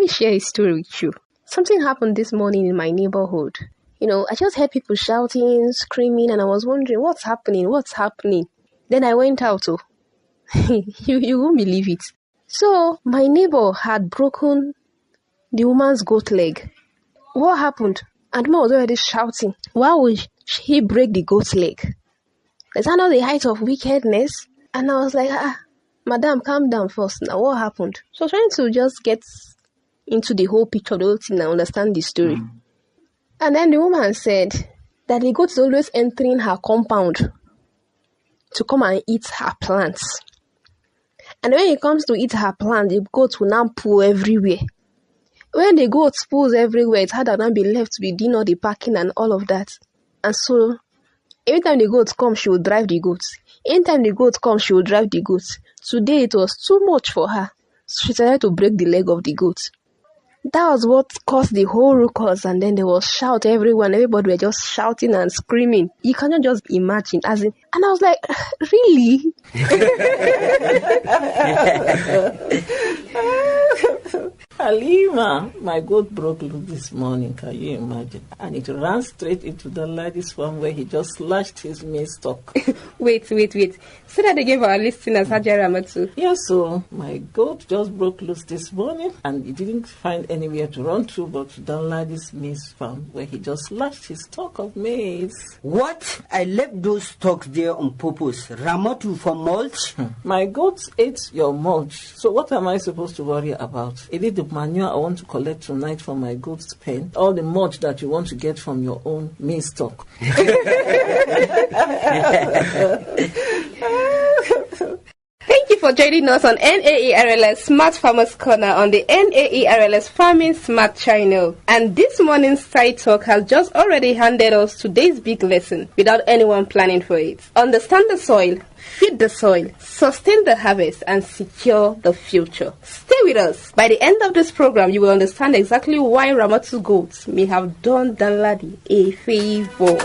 me share a story with you. Something happened this morning in my neighborhood. I just heard people shouting, screaming, and I was wondering, what's happening? Then I went out. You won't believe it. So my neighbor had broken the woman's goat leg. What happened? And the man was already shouting. Why would he break the goat's leg? Is that not the height of wickedness? And I was like, madam, calm down first. Now, what happened? So trying to just get into the whole picture, the whole thing, and understand the story. And then the woman said that the goat is always entering her compound to come and eat her plants. And when it comes to eat her plant, the goat will now poo everywhere. When the goat poos everywhere, it's hard to not be left to be doing all the packing and all of that. And so, every time the goat comes, she will drive the goats. Anytime the goat comes, she will drive the goats. Today, it was too much for her. So she decided to break the leg of the goat. That was what caused the whole ruckus, and then there was shout everywhere, and everybody were just shouting and screaming. You cannot just imagine, and I was like, really? Halima, my goat broke loose this morning, can you imagine? And it ran straight into the lady's farm where he just slashed his maize stalk. Wait. Say that again for our listeners, Hajara Matsu. Yes, so my goat just broke loose this morning, and he didn't find anywhere to run to but to the lady's maize farm where he just slashed his stalk of maize. What? I left those stalks there on purpose. Ramatu for mulch? My goats ate your mulch, so what am I supposed to worry about? Is it the manure I want to collect tonight from my goat's pen, or the mulch that you want to get from your own maize stalk? Thank you for joining us on NAERLS Smart Farmers Corner on the NAERLS Farming Smart channel. And this morning's side talk has just already handed us today's big lesson without anyone planning for it. Understand the soil, feed the soil, sustain the harvest, and secure the future. Stay with us. By the end of this program, you will understand exactly why Ramatu goats may have done Danladi a favor.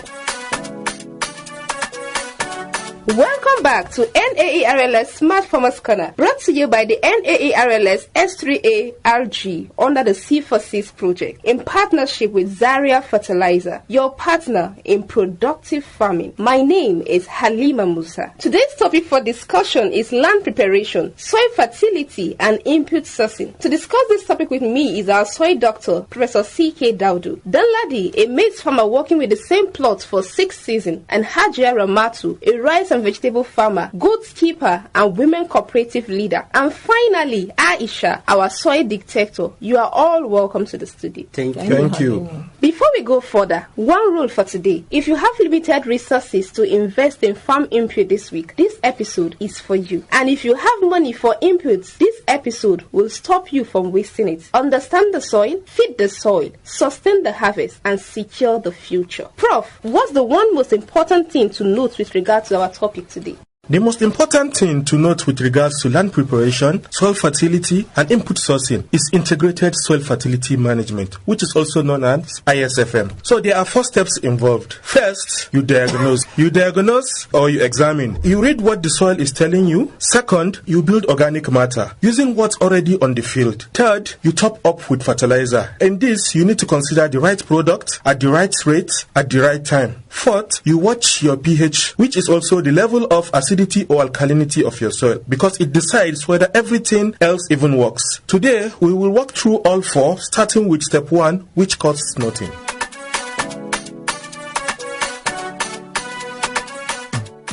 Welcome back to NAERLS Smart Farmers Corner, brought to you by the NAERLS S3A-RG under the C4C project in partnership with Zaria Fertilizer, your partner in productive farming. My name is Halima Musa. Today's topic for discussion is land preparation, soil fertility, and input sourcing. To discuss this topic with me is our soil doctor, Professor C.K. Daudu. Danladi, a maize farmer working with the same plot for 6 seasons, and Hajia Ramatu, a rice and vegetable farmer, goods keeper, and women cooperative leader. And finally, Aisha, our soil dictator. You are all welcome to the studio. Thank you. Before we go further, one rule for today. If you have limited resources to invest in farm input this week, this episode is for you. And if you have money for inputs, this episode will stop you from wasting it. Understand the soil, feed the soil, sustain the harvest, and secure the future. Prof, what's the one most important thing to note with regard to our topic today? The most important thing to note with regards to land preparation, soil fertility, and input sourcing is integrated soil fertility management, which is also known as ISFM. So there are 4 steps involved. First, you diagnose. You diagnose or you examine. You read what the soil is telling you. Second, you build organic matter using what's already on the field. Third, you top up with fertilizer. In this, you need to consider the right product at the right rate at the right time. Fourth, you watch your pH, which is also the level of acidity or alkalinity of your soil, because it decides whether everything else even works. Today, we will walk through all 4, starting with step 1, which costs nothing.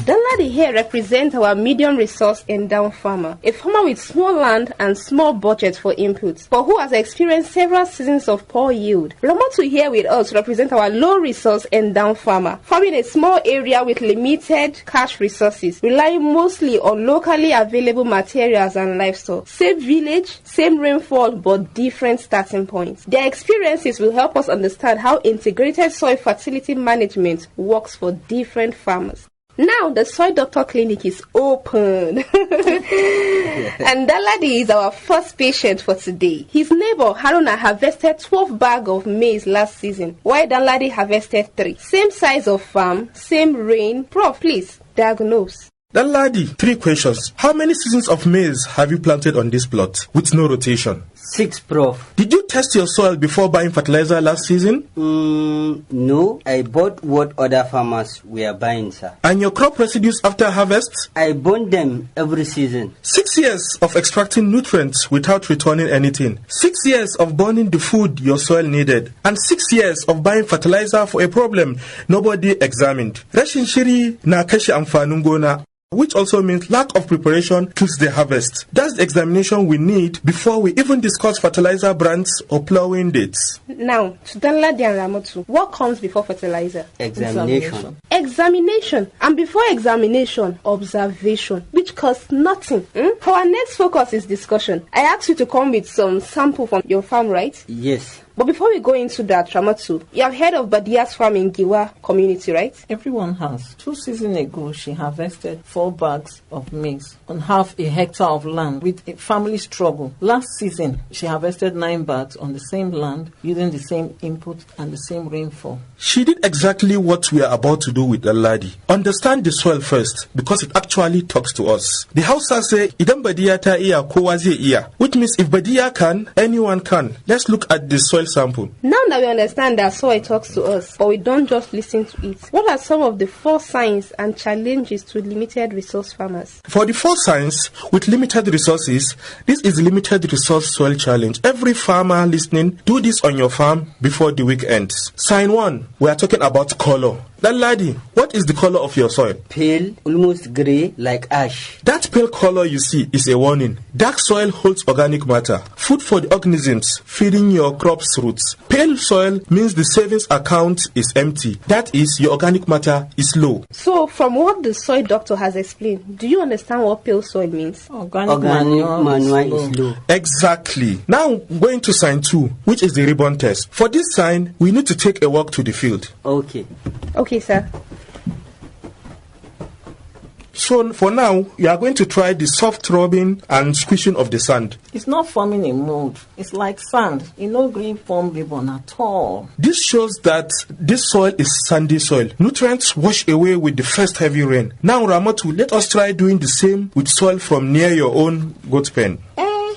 Danladi here represents our medium resource endowed farmer, a farmer with small land and small budget for inputs, but who has experienced several seasons of poor yield. Ramatu here with us represents our low resource endowed farmer, farming a small area with limited cash resources, relying mostly on locally available materials and livestock. Same village, same rainfall, but different starting points. Their experiences will help us understand how integrated soil fertility management works for different farmers. Now the Soil Doctor Clinic is open. And Danladi is our first patient for today. His neighbor Haruna harvested 12 bags of maize last season, while Danladi harvested 3. Same size of farm, same rain. Prof, please diagnose. Danladi, 3 questions. How many seasons of maize have you planted on this plot with no rotation? 6, Prof. Did you test your soil before buying fertilizer last season? No, I bought what other farmers were buying, sir. And your crop residues after harvest? I burn them every season. 6 years of extracting nutrients without returning anything. 6 years of burning the food your soil needed. And 6 years of buying fertilizer for a problem nobody examined. Rashin shiri na kashe amfanin gona, which also means lack of preparation kills the harvest. That's the examination we need before we even discuss fertilizer brands or plowing dates. Now, to Danladi and Ramotu, what comes before fertilizer? Examination. Examination. And before examination, observation, which costs nothing. Our next focus is discussion. I asked you to come with some sample from your farm, right? Yes. But before we go into that, Ramatu, you have heard of Badia's farm in Giwa community, right? Everyone has. 2 seasons ago, she harvested 4 bags of maize on half a hectare of land with a family struggle. Last season, she harvested 9 bags on the same land using the same input and the same rainfall. She did exactly what we are about to do with the lady. Understand the soil first, because it actually talks to us. The Hausa say, Idan Badia ta iya, kowa zai iya, which means if Badia can, anyone can. Let's look at the soil sample. Now that we understand that soil talks to us, but we don't just listen to it, what are some of the 4 signs and challenges to limited resource farmers? For the 4 signs with limited resources, this is limited resource soil challenge. Every farmer listening, do this on your farm before the week ends. Sign 1, we are talking about color. Ladi, what is the color of your soil? Pale, almost grey, like ash. That pale color you see is a warning. Dark soil holds organic matter, food for the organisms feeding your crop's roots. Pale soil means the savings account is empty. That is, your organic matter is low. So, from what the soil doctor has explained, do you understand what pale soil means? Organic manure is low. Exactly. Now, going to sign 2, which is the ribbon test. For this sign, we need to take a walk to the field. Okay, sir. So for now, you are going to try the soft rubbing and squishing of the sand. It's not forming a mold. It's like sand. It no green form ribbon at all. This shows that this soil is sandy soil. Nutrients wash away with the first heavy rain. Now, Ramatu, let us try doing the same with soil from near your own goat pen.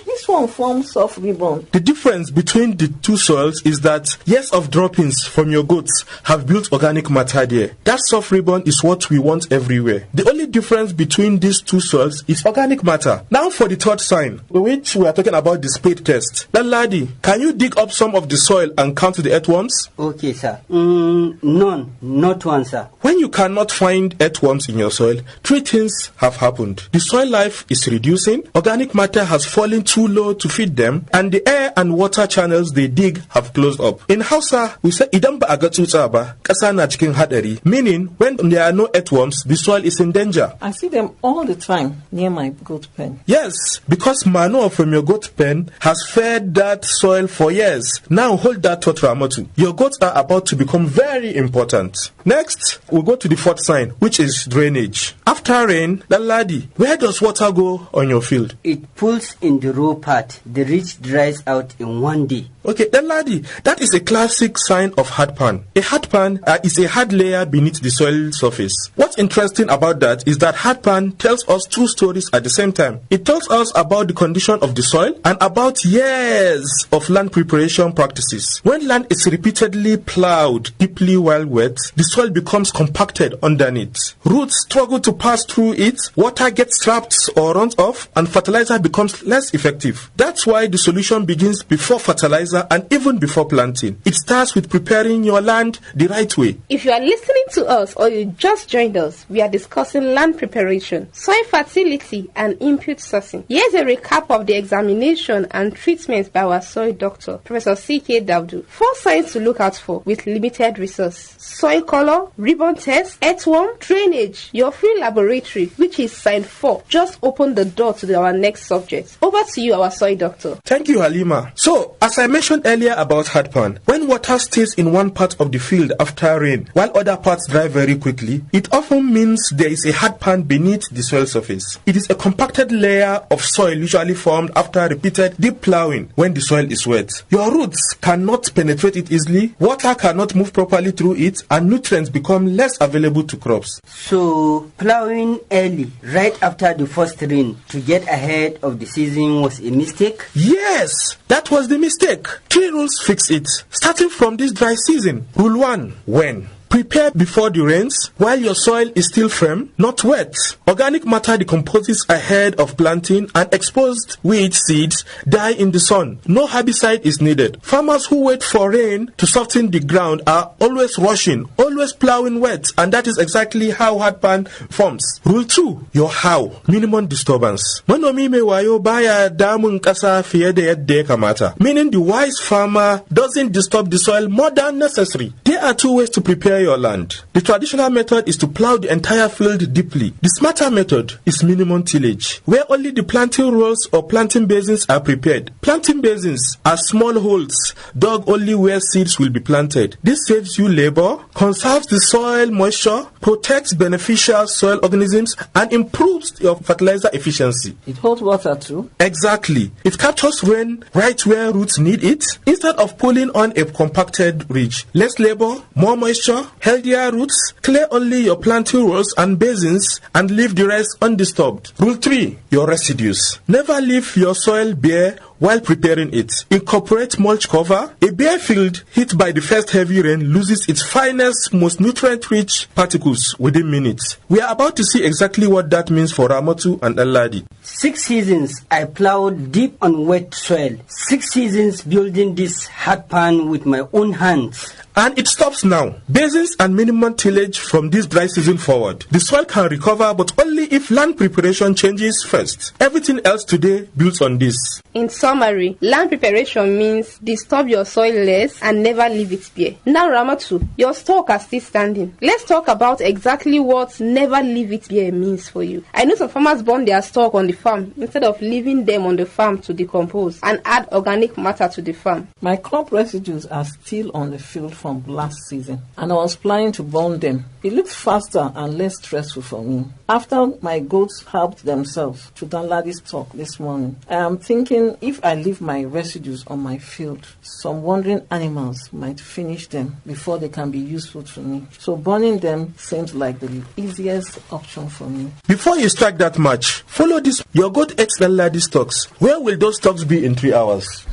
This one forms soft ribbon. The difference between the 2 soils is that years of droppings from your goats have built organic matter there. That soft ribbon is what we want everywhere. The only difference between these 2 soils is organic matter. Now for the 3rd sign, which we are talking about, the spade test. Ladi, can you dig up some of the soil and count the earthworms? Okay, sir. None, not one, sir. When you cannot find earthworms in your soil, 3 things have happened. The soil life is reducing, organic matter has fallen too low to feed them, and the air and water channels they dig have closed up. In Hausa, we say idan ba aga tsutsa ba, kasa na cikin hadari, meaning when there are no earthworms, the soil is in danger. I see them all the time near my goat pen. Yes, because manure from your goat pen has fed that soil for years. Now hold that thought, Ramatu. Your goats are about to become very important. Next, we'll go to the 4th sign, which is drainage. After rain, Ladi, where does water go on your field? It pools in the row part. The ridge dries out in 1 day. Okay, Ladi, that is a classic sign of hard pan. A hard pan is a hard layer beneath the soil surface. What's interesting about that is that hard pan tells us 2 stories at the same time. It tells us about the condition of the soil and about years of land preparation practices. When land is repeatedly plowed deeply while wet, the soil becomes compacted underneath. Roots struggle to pass through it, water gets trapped or runs off, and fertilizer becomes less effective. That's why the solution begins before fertilizer and even before planting. It starts with preparing your land the right way. If you are listening to us or you just joined us, we are discussing land preparation, soil fertility, and input sourcing. Here's a recap of the examination and treatment by our soil doctor, Professor C.K. Daudu. 4 signs to look out for with limited resource: soil color, ribbon test, earthworm, drainage, your free laboratory, which is sign 4. Just open the door to our next subject. Over to you, our soil doctor. Thank you, Halima. So, as I mentioned earlier about hard pan, when water stays in one part of the field after rain, while other parts dry very quickly, it often means there is a hard pan beneath the soil surface. It is a compacted layer of soil usually formed after repeated deep plowing when the soil is wet. Your roots cannot penetrate it easily, water cannot move properly through it, and nutrients become less available to crops. So, plowing early, right after the first rain, to get ahead of the season was a a mistake? Yes, that was the mistake. 3 rules fix it. Starting from this dry season. Rule 1. When? Prepare before the rains while your soil is still firm, not wet. Organic matter decomposes ahead of planting and exposed weed seeds die in the sun. No herbicide is needed. Farmers who wait for rain to soften the ground are always rushing, always plowing wet, and that is exactly how hard pan forms. Rule 2. Your how. Minimum disturbance. Manomi mai wayo baya damun kasa fiye da yadda ya kamata. Meaning the wise farmer doesn't disturb the soil more than necessary. There are 2 ways to prepare your land. The traditional method is to plow the entire field deeply. The smarter method is minimum tillage, where only the planting rows or planting basins are prepared. Planting basins are small holes dug only where seeds will be planted. This saves you labor, conserves the soil moisture, protects beneficial soil organisms, and improves your fertilizer efficiency. It holds water too. Exactly. It captures rain right where roots need it, instead of pulling on a compacted ridge. Less labor, more moisture, healthier roots. Clear only your planting rows and basins and leave the rest undisturbed. Rule 3. Your residues. Never leave your soil bare while preparing it. Incorporate mulch cover. A bare field hit by the first heavy rain loses its finest, most nutrient-rich particles within minutes. We are about to see exactly what that means for Ramatu and Alladi. 6 seasons I plowed deep on wet soil. 6 seasons building this hard pan with my own hands. And it stops now. Basins and minimum tillage from this dry season forward. The soil can recover, but only if land preparation changes first. Everything else today builds on this. In summary, land preparation means disturb your soil less and never leave it bare. Now, Ramatu, your stock are still standing. Let's talk about exactly what never leave it bare means for you. I know some farmers burn their stock on the farm instead of leaving them on the farm to decompose and add organic matter to the farm. My crop residues are still on the field from last season, and I was planning to burn them. It looked faster and less stressful for me. After my goats helped themselves to Danladi's stock this morning, I am thinking if I leave my residues on my field, some wandering animals might finish them before they can be useful to me. So burning them seems like the easiest option for me. Before you strike that match, follow this. Your goat ate Danladi's stocks. Where will those stocks be in 3 hours?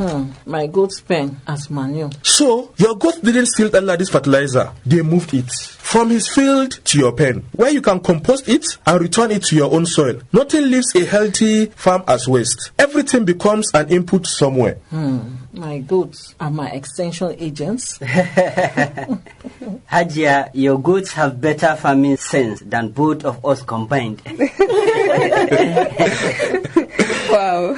My goats pen as manure. So, your goat didn't steal Danladi's fertilizer. They moved it from his field to your pen, where you can compost it and return it to your own soil. Nothing leaves a healthy farm as waste. Everything becomes an input somewhere. My goats are my extension agents. Hajia, your goats have better farming sense than both of us combined. Wow.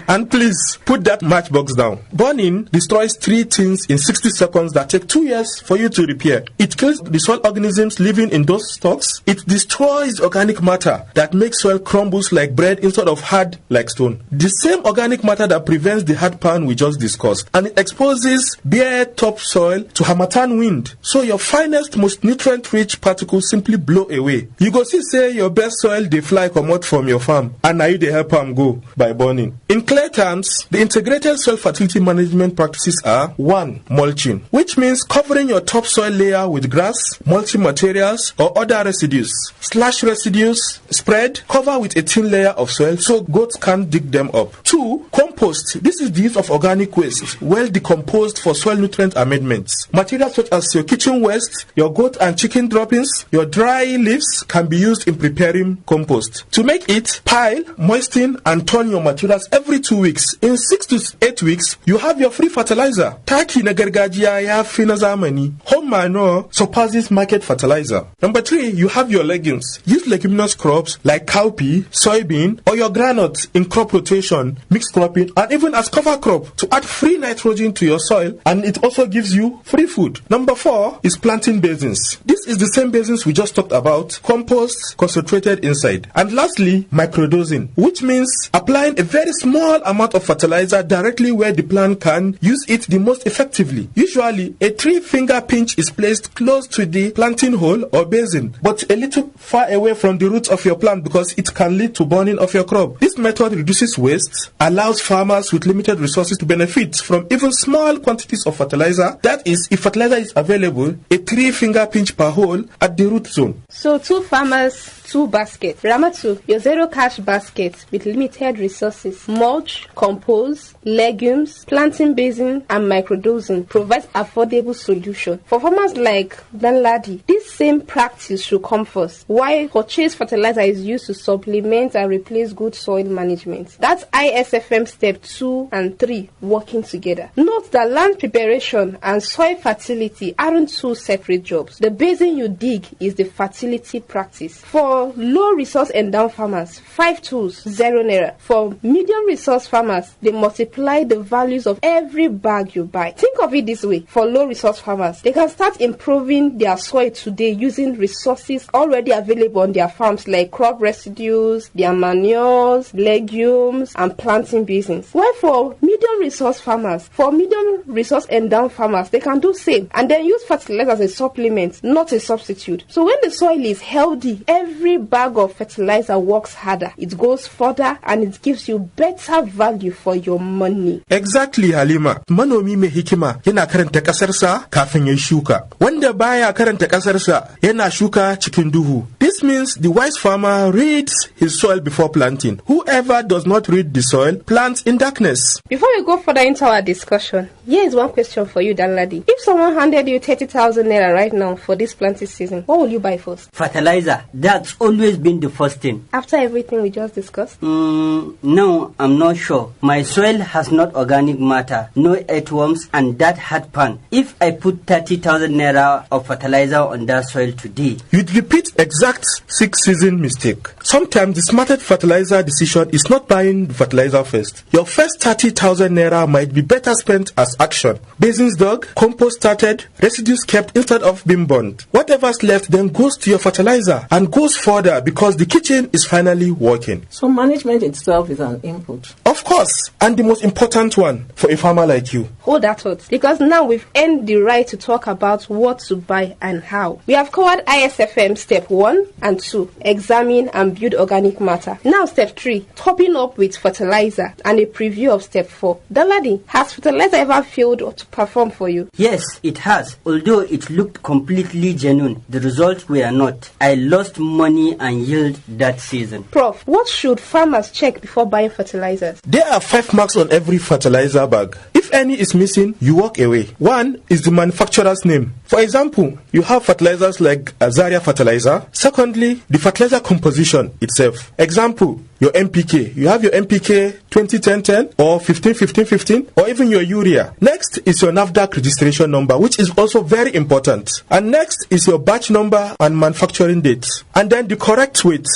And please, put that matchbox down. Burning destroys 3 things in 60 seconds that take 2 years for you to repair. It kills the soil organisms living in those stalks. It destroys organic matter that makes soil crumbles like bread instead of hard like stone. The same organic matter that prevents the hard pan we just discussed. And it exposes bare topsoil to harmattan wind. So your finest, most nutrient-rich particles simply blow away. You go see say your best soil they fly come out from your farm, and now you they help them go by burning. In clear terms, the integrated soil fertility management practices are 1. Mulching, which means covering your topsoil layer with grass, mulching materials, or other residues. Slash residues, spread, cover with a thin layer of soil so goats can't dig them up. 2. Compost. This is the use of organic waste, well decomposed for soil nutrient amendments. Materials such as your kitchen waste, your goat and chicken droppings, your dry leaves can be used in preparing compost. To make it, pile, moisten, and turn your materials every 2 weeks. In 6 to 8 weeks, you have your free fertilizer. Taki na gargajiya ya fi na zamani. Home manure surpasses market fertilizer. Number 3, you have your legumes. Use leguminous crops like cowpea, soybean, or your groundnut in crop rotation, mixed cropping, and even as cover crop to add free nitrogen to your soil, and it also gives you free food. Number 4 is planting basins. This is the same basins we just talked about, compost concentrated inside. And lastly, microdosing, which means applying a very small amount of fertilizer directly where the plant can use it the most effectively. Usually, a 3-finger pinch is placed close to the planting hole or basin, but a little far away from the roots of your plant because it can lead to burning of your crop. This method reduces waste, allows farmers with limited resources to benefit from even small quantities of fertilizer. That is, if fertilizer is available, a 3-finger pinch per hole at the root zone. So 2 farmers 2 baskets. Ramatu, your zero cash basket with limited resources, mulch, compost, legumes, planting basin, and microdosing provides affordable solution. For farmers like Danladi, this same practice should come first, while purchased fertilizer is used to supplement and replace good soil management. That's ISFM step 2 and 3 working together. Note that land preparation and soil fertility aren't 2 separate jobs. The basin you dig is the fertility practice. For low resource endowed farmers, 5 tools, 0 naira. For medium resource farmers, they multiply the values of every bag you buy. Think of it this way. For low resource farmers, they can start improving their soil today using resources already available on their farms like crop residues, their manures, legumes, and planting basins. While for medium resource farmers, for medium resource endowed farmers, they can do same and then use fertilizer as a supplement, not a substitute. So when the soil is healthy, every bag of fertilizer works harder, it goes further, and it gives you better value for your money. Exactly, Halima. Manomi mai hikima yana karanta kasarsa kafin ya shuka. Wanda baya karanta kasarsa yana shuka cikin duhu. This means the wise farmer reads his soil before planting. Whoever does not read the soil plants in darkness. Before we go further into our discussion, here is one question for you, Danladi. If someone handed you 30,000 naira right now for this planting season, what will you buy first? Fertilizer. That's always been the first thing. After everything we just discussed? No, I'm not sure. My soil has not organic matter, no earthworms, and that hard pan. If I put 30,000 naira of fertilizer on that soil today, you'd repeat exact 6-season mistake. Sometimes the smartest fertilizer decision is not buying the fertilizer first. Your first 30,000 naira might be better spent as action. Basins dug, compost started, residues kept instead of being burned. Whatever's left then goes to your fertilizer and goes further because the kitchen is finally working. So management itself is an input. Of course, and the most important one for a farmer like you. Hold that thought, because now we've earned the right to talk about what to buy and how. We have covered ISFM step 1 and 2, examine and build organic matter. Now step 3, topping up with fertilizer, and a preview of step 4. Daladi, has fertilizer ever failed to perform for you? Yes, it has. Although it looked completely genuine, the results were not. I lost money and yield that season. Prof, what should farmers check before buying fertilizers? There are 5 marks on every fertilizer bag. If any is missing, you walk away. 1 is the manufacturer's name. For example, you have fertilizers like Azaria fertilizer. Secondly, the fertilizer composition itself. Example, your NPK. You have your NPK 20-10-10 or 15-15-15 or even your urea. Next is your NAFDAC registration number, which is also very important. And next is your batch number and manufacturing date. And then the correct weight.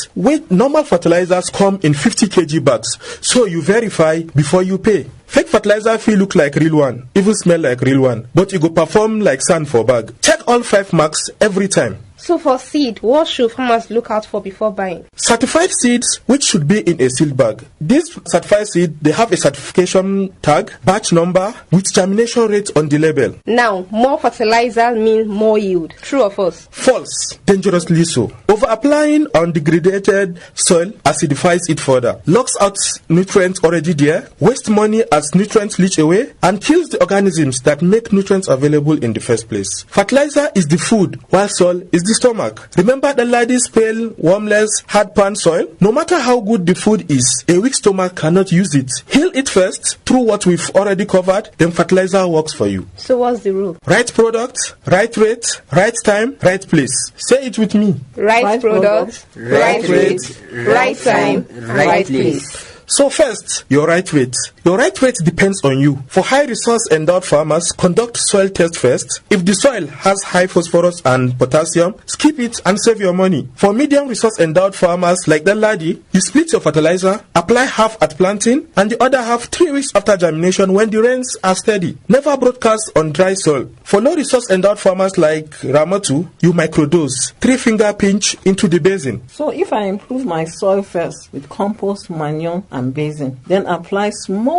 Normal fertilizers come in 50 kg bags, so you verify before you pay. Fake fertilizer feel look like real one, even smell like real one, but it go perform like sand for bag. Check all 5 marks every time. So for seed, what should farmers look out for before buying? Certified seeds, which should be in a sealed bag. This certified seed, they have a certification tag, batch number, with germination rate on the label. Now, more fertilizer means more yield. True or false? False. Dangerously so. Over-applying on degraded soil acidifies it further, locks out nutrients already there, wastes money as nutrients leach away, and kills the organisms that make nutrients available in the first place. Fertilizer is the food, while soil is the stomach. Remember the lady's pale, wormless, hard pan soil? No matter how good the food is, a weak stomach cannot use it. Heal it first through what we've already covered, then fertilizer works for you. So what's the rule? Right product, right rate, right time, right place. Say it with me. Right product, right rate, right time, right place. So first, your right rate. Your right rate depends on you. For high resource endowed farmers, conduct soil test first. If the soil has high phosphorus and potassium, skip it and save your money. For medium resource endowed farmers like the lady, you split your fertilizer, apply half at planting and the other half 3 weeks after germination when the rains are steady. Never broadcast on dry soil. For low resource endowed farmers like Ramatu, you microdose, 3-finger pinch into the basin. So if I improve my soil first with compost, manure and basin, then apply small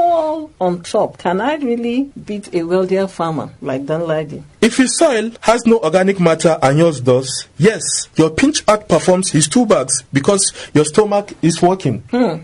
on top, can I really beat a wealthier farmer like Danladi? If his soil has no organic matter and yours does, yes, your pinch outperforms his 2 bags because your stomach is working.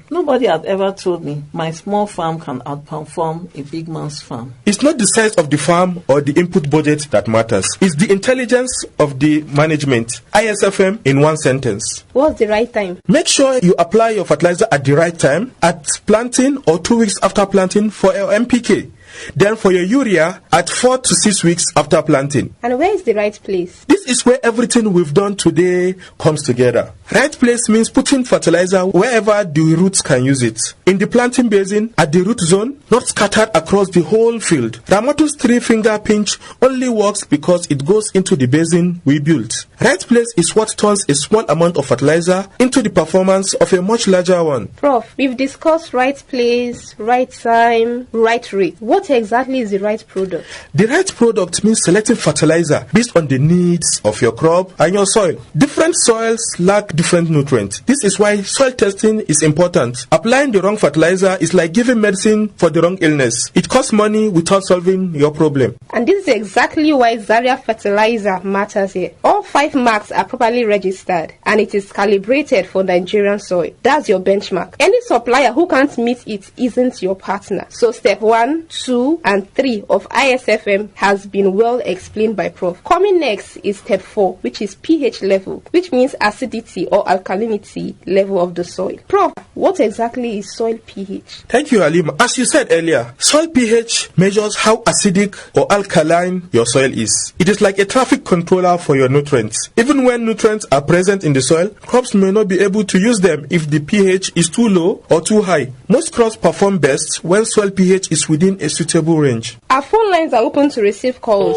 Nobody had ever told me my small farm can outperform a big man's farm. It's not the size of the farm or the input budget that matters. It's the intelligence of the management. ISFM in one sentence. What's the right time? Make sure you apply your fertilizer at the right time, at planting or 2 weeks after planting for your NPK. Then for your urea at 4 to 6 weeks after planting. And where is the right place? This is where everything we've done today comes together. Right place means putting fertilizer wherever the roots can use it. In the planting basin, at the root zone, not scattered across the whole field. Ramato's 3-finger pinch only works because it goes into the basin we built. Right place is what turns a small amount of fertilizer into the performance of a much larger one. Prof, we've discussed right place, right time, right rate. What exactly is the right product? The right product means selecting fertilizer based on the needs of your crop and your soil. Different soils lack different nutrients. This is why soil testing is important. Applying the wrong fertilizer is like giving medicine for the wrong illness. It costs money without solving your problem. And this is exactly why Zaria fertilizer matters here. All 5 marks are properly registered and it is calibrated for Nigerian soil. That's your benchmark. Any supplier who can't meet it isn't your partner. So step 1, 2, and 3 of ISFM has been well explained by Prof. Coming next is step 4, which is pH level, which means acidity or alkalinity level of the soil. Prof, what exactly is soil pH? Thank you, Halima. As you said earlier, soil pH measures how acidic or alkaline your soil is. It is like a traffic controller for your nutrients. Even when nutrients are present in the soil, crops may not be able to use them if the pH is too low or too high. Most crops perform best when soil pH is within a suitable range. Our phone lines are open to receive calls.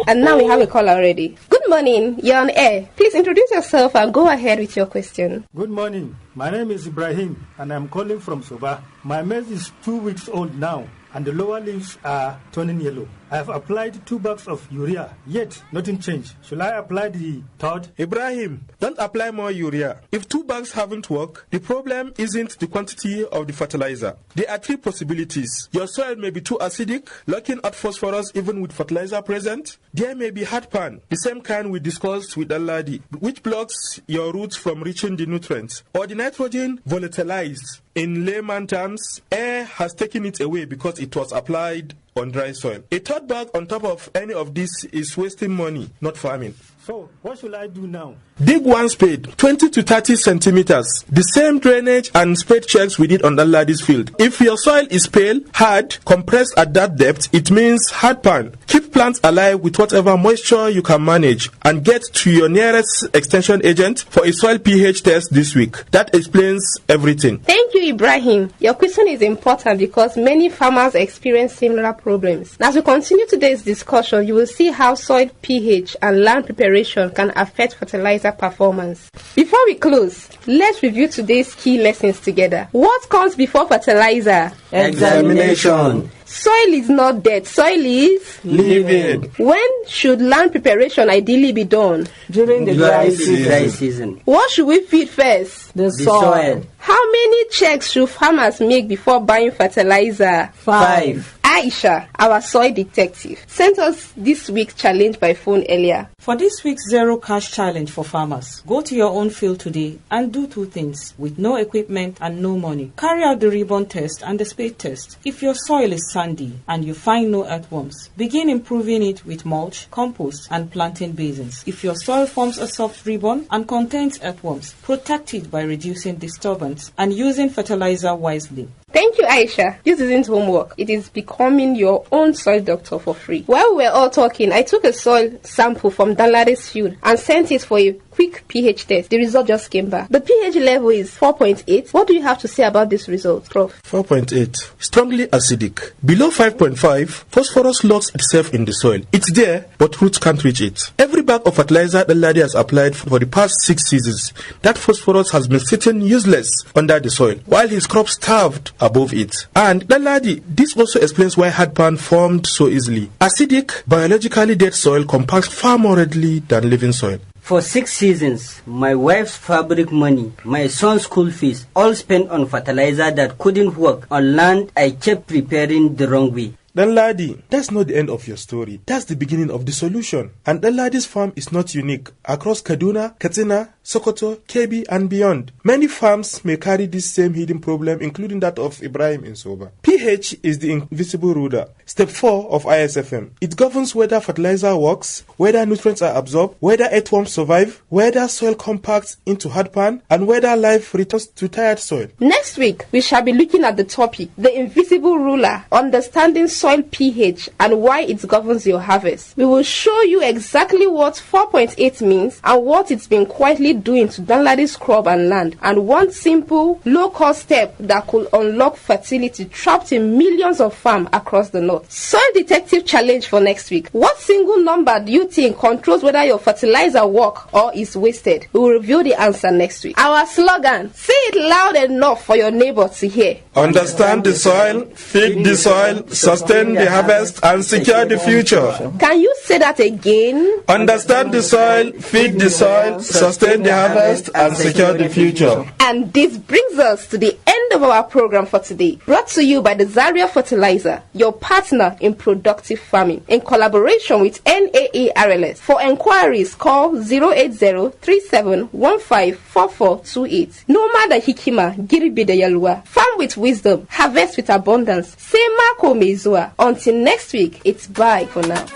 And now we have a call already. Good morning, you're on air. Please introduce yourself and go ahead with your question. Good morning. My name is Ibrahim and I'm calling from Soba. My maize is 2 weeks old now and the lower leaves are turning yellow. I have applied 2 bags of urea, yet nothing changed. Should I apply the third? Ibrahim, don't apply more urea. If 2 bags haven't worked, the problem isn't the quantity of the fertilizer. There are 3 possibilities. Your soil may be too acidic, locking out phosphorus even with fertilizer present. There may be hard pan, the same kind we discussed with Aladi, which blocks your roots from reaching the nutrients. Or the nitrogen volatilized. In layman terms, air has taken it away because it was applied on dry soil. A third bag on top of any of this is wasting money, not farming. So, what should I do now? Dig one spade, 20 to 30 centimeters. The same drainage and spade checks we did on the lady's field. If your soil is pale, hard, compressed at that depth, it means hard pan. Keep plants alive with whatever moisture you can manage and get to your nearest extension agent for a soil pH test this week. That explains everything. Thank you, Ibrahim. Your question is important because many farmers experience similar problems. As we continue today's discussion, you will see how soil pH and land preparation can affect fertilizer performance. Before we close, let's review today's key lessons together. What comes before fertilizer? Examination. Soil is not dead. Soil is living. When should land preparation ideally be done? During the dry season. What should we feed first? The soil. How many checks should farmers make before buying fertilizer? 5. Aisha, our soil detective, sent us this week's challenge by phone earlier. For this week's Zero Cash Challenge for farmers, go to your own field today and do 2 things with no equipment and no money. Carry out the ribbon test and the spade test. If your soil is sandy and you find no earthworms, begin improving it with mulch, compost and planting basins. If your soil forms a soft ribbon and contains earthworms, protect it by reducing disturbance and using fertilizer wisely. Thank you, Aisha. This isn't homework. It is becoming your own soil doctor for free. While we were all talking, I took a soil sample from Danlade's field and sent it for a quick pH test. The result just came back. The pH level is 4.8. What do you have to say about this result, Prof? 4.8. Strongly acidic. Below 5.5, phosphorus locks itself in the soil. It's there, but roots can't reach it. Every bag of fertilizer the lady has applied for the past 6 seasons, that phosphorus has been sitting useless under the soil, while his crop starved above it. And the lady, this also explains why hard pan formed so easily. Acidic, biologically dead soil compacts far more readily than living soil. For 6 seasons, my wife's fabric money, my son's school fees, all spent on fertilizer that couldn't work. On land, I kept preparing the wrong way. Danladi, that's not the end of your story. That's the beginning of the solution. And Danladi's farm is not unique. Across Kaduna, Katsina, Sokoto, Kebbi, and beyond, many farms may carry this same hidden problem, including that of Ibrahim in Soba. pH is the invisible ruler. Step 4 of ISFM. It governs whether fertilizer works, whether nutrients are absorbed, whether earthworms survive, whether soil compacts into hard pan, and whether life returns to tired soil. Next week, we shall be looking at the topic, the invisible ruler, understanding soil pH and why it governs your harvest. We will show you exactly what 4.8 means and what it's been quietly doing to Danladi's crop and land, and one simple, low-cost step that could unlock fertility trapped in millions of farms across the north. Soil detective challenge for next week. What single number do you think controls whether your fertilizer works or is wasted? We will reveal the answer next week. Our slogan, say it loud enough for your neighbor to hear. Understand the soil, feed the soil, sustain the harvest, and secure the future. Can you say that again? Understand the soil, feed the soil, sustain the harvest, and secure the future. And this brings us to the end of our program for today. Brought to you by the Zaria Fertilizer, your partner in productive farming, in collaboration with NAARLS. For enquiries, call 080-3715-4428. Noma da Hikima, Giribi de Yalua. Farm with wisdom, harvest with abundance. Say Marco Mezua. Until next week, it's bye for now.